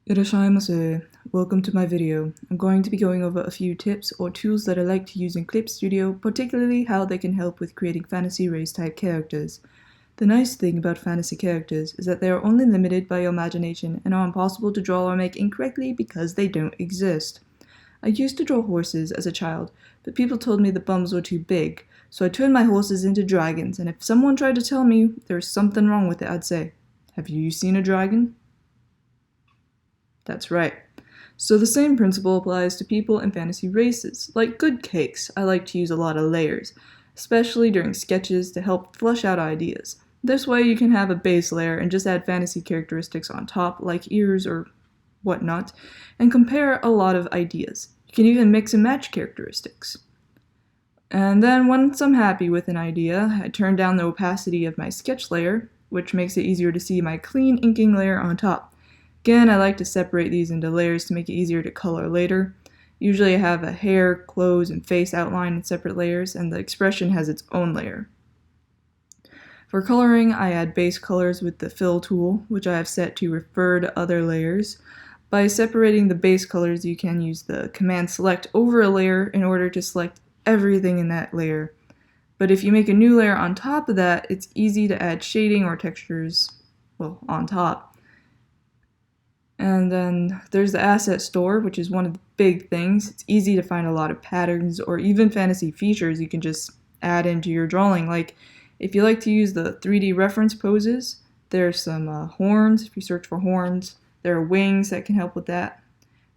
Irashaimase. Welcome to my video. I'm going to be going over a few tips or tools that I like to use in Clip Studio, particularly how they can help with creating fantasy race type characters. The nice thing about fantasy characters is that they are only limited by your imagination and are impossible to draw or make incorrectly because they don't exist. I used to draw horses as a child, but people told me the bums were too big, so I turned my horses into dragons, and if someone tried to tell me there's something wrong with it, I'd say, "Have you seen a dragon?" That's right. So the same principle applies to people in fantasy races. Like good cakes, I like to use a lot of layers, especially during sketches to help flesh out ideas. This way you can have a base layer and just add fantasy characteristics on top, like ears or whatnot, and compare a lot of ideas. You can even mix and match characteristics. And then once I'm happy with an idea, I turn down the opacity of my sketch layer, which makes it easier to see my clean inking layer on top. Again, I like to separate these into layers to make it easier to color later. Usually I have a hair, clothes, and face outline in separate layers, and the expression has its own layer. For coloring, I add base colors with the fill tool, which I have set to refer to other layers. By separating the base colors, you can use the command select over a layer in order to select everything in that layer. But if you make a new layer on top of that, it's easy to add shading or textures, on top. And then there's the asset store, which is one of the big things. It's easy to find a lot of patterns or even fantasy features you can just add into your drawing. Like if you like to use the 3D reference poses, there's some horns. If you search for horns, there are wings that can help with that.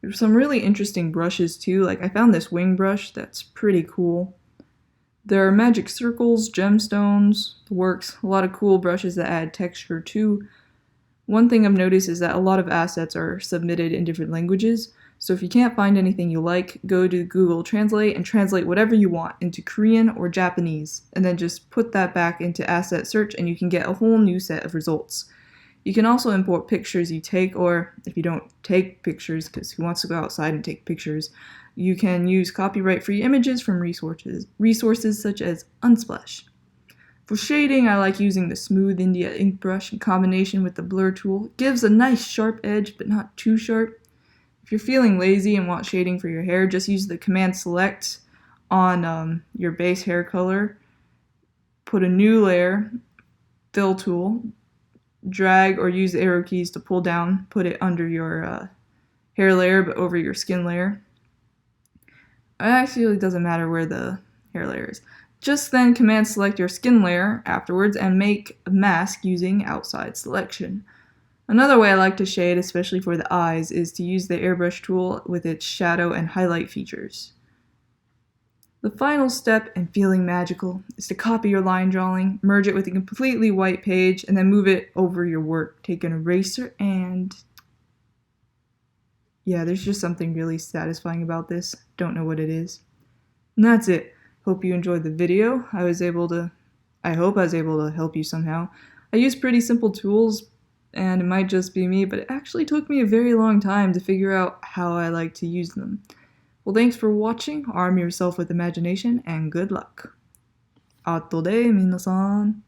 There's some really interesting brushes too. Like I found this wing brush that's pretty cool. There are magic circles, gemstones, the works, a lot of cool brushes that add texture too. One thing I've noticed is that a lot of assets are submitted in different languages, so if you can't find anything you like, go to Google Translate and translate whatever you want into Korean or Japanese, and then just put that back into asset search and you can get a whole new set of results. You can also import pictures you take, or if you don't take pictures, because who wants to go outside and take pictures, you can use copyright-free images from resources such as Unsplash. For shading, I like using the Smooth India ink brush in combination with the blur tool. It gives a nice sharp edge, but not too sharp. If you're feeling lazy and want shading for your hair, just use the command select on your base hair color. Put a new layer, fill tool, drag or use the arrow keys to pull down, put it under your hair layer but over your skin layer. Actually, it doesn't matter where the hair layer is. Just then command select your skin layer afterwards and make a mask using outside selection. Another way I like to shade, especially for the eyes, is to use the airbrush tool with its shadow and highlight features. The final step in feeling magical is to copy your line drawing, merge it with a completely white page, and then move it over your work. Take an eraser and... yeah, there's just something really satisfying about this. Don't know what it is. And that's it. Hope you enjoyed the video. I hope I was able to help you somehow. I use pretty simple tools, and it might just be me, but it actually took me a very long time to figure out how I like to use them. Well, thanks for watching. Arm yourself with imagination, and good luck. 後で皆さん。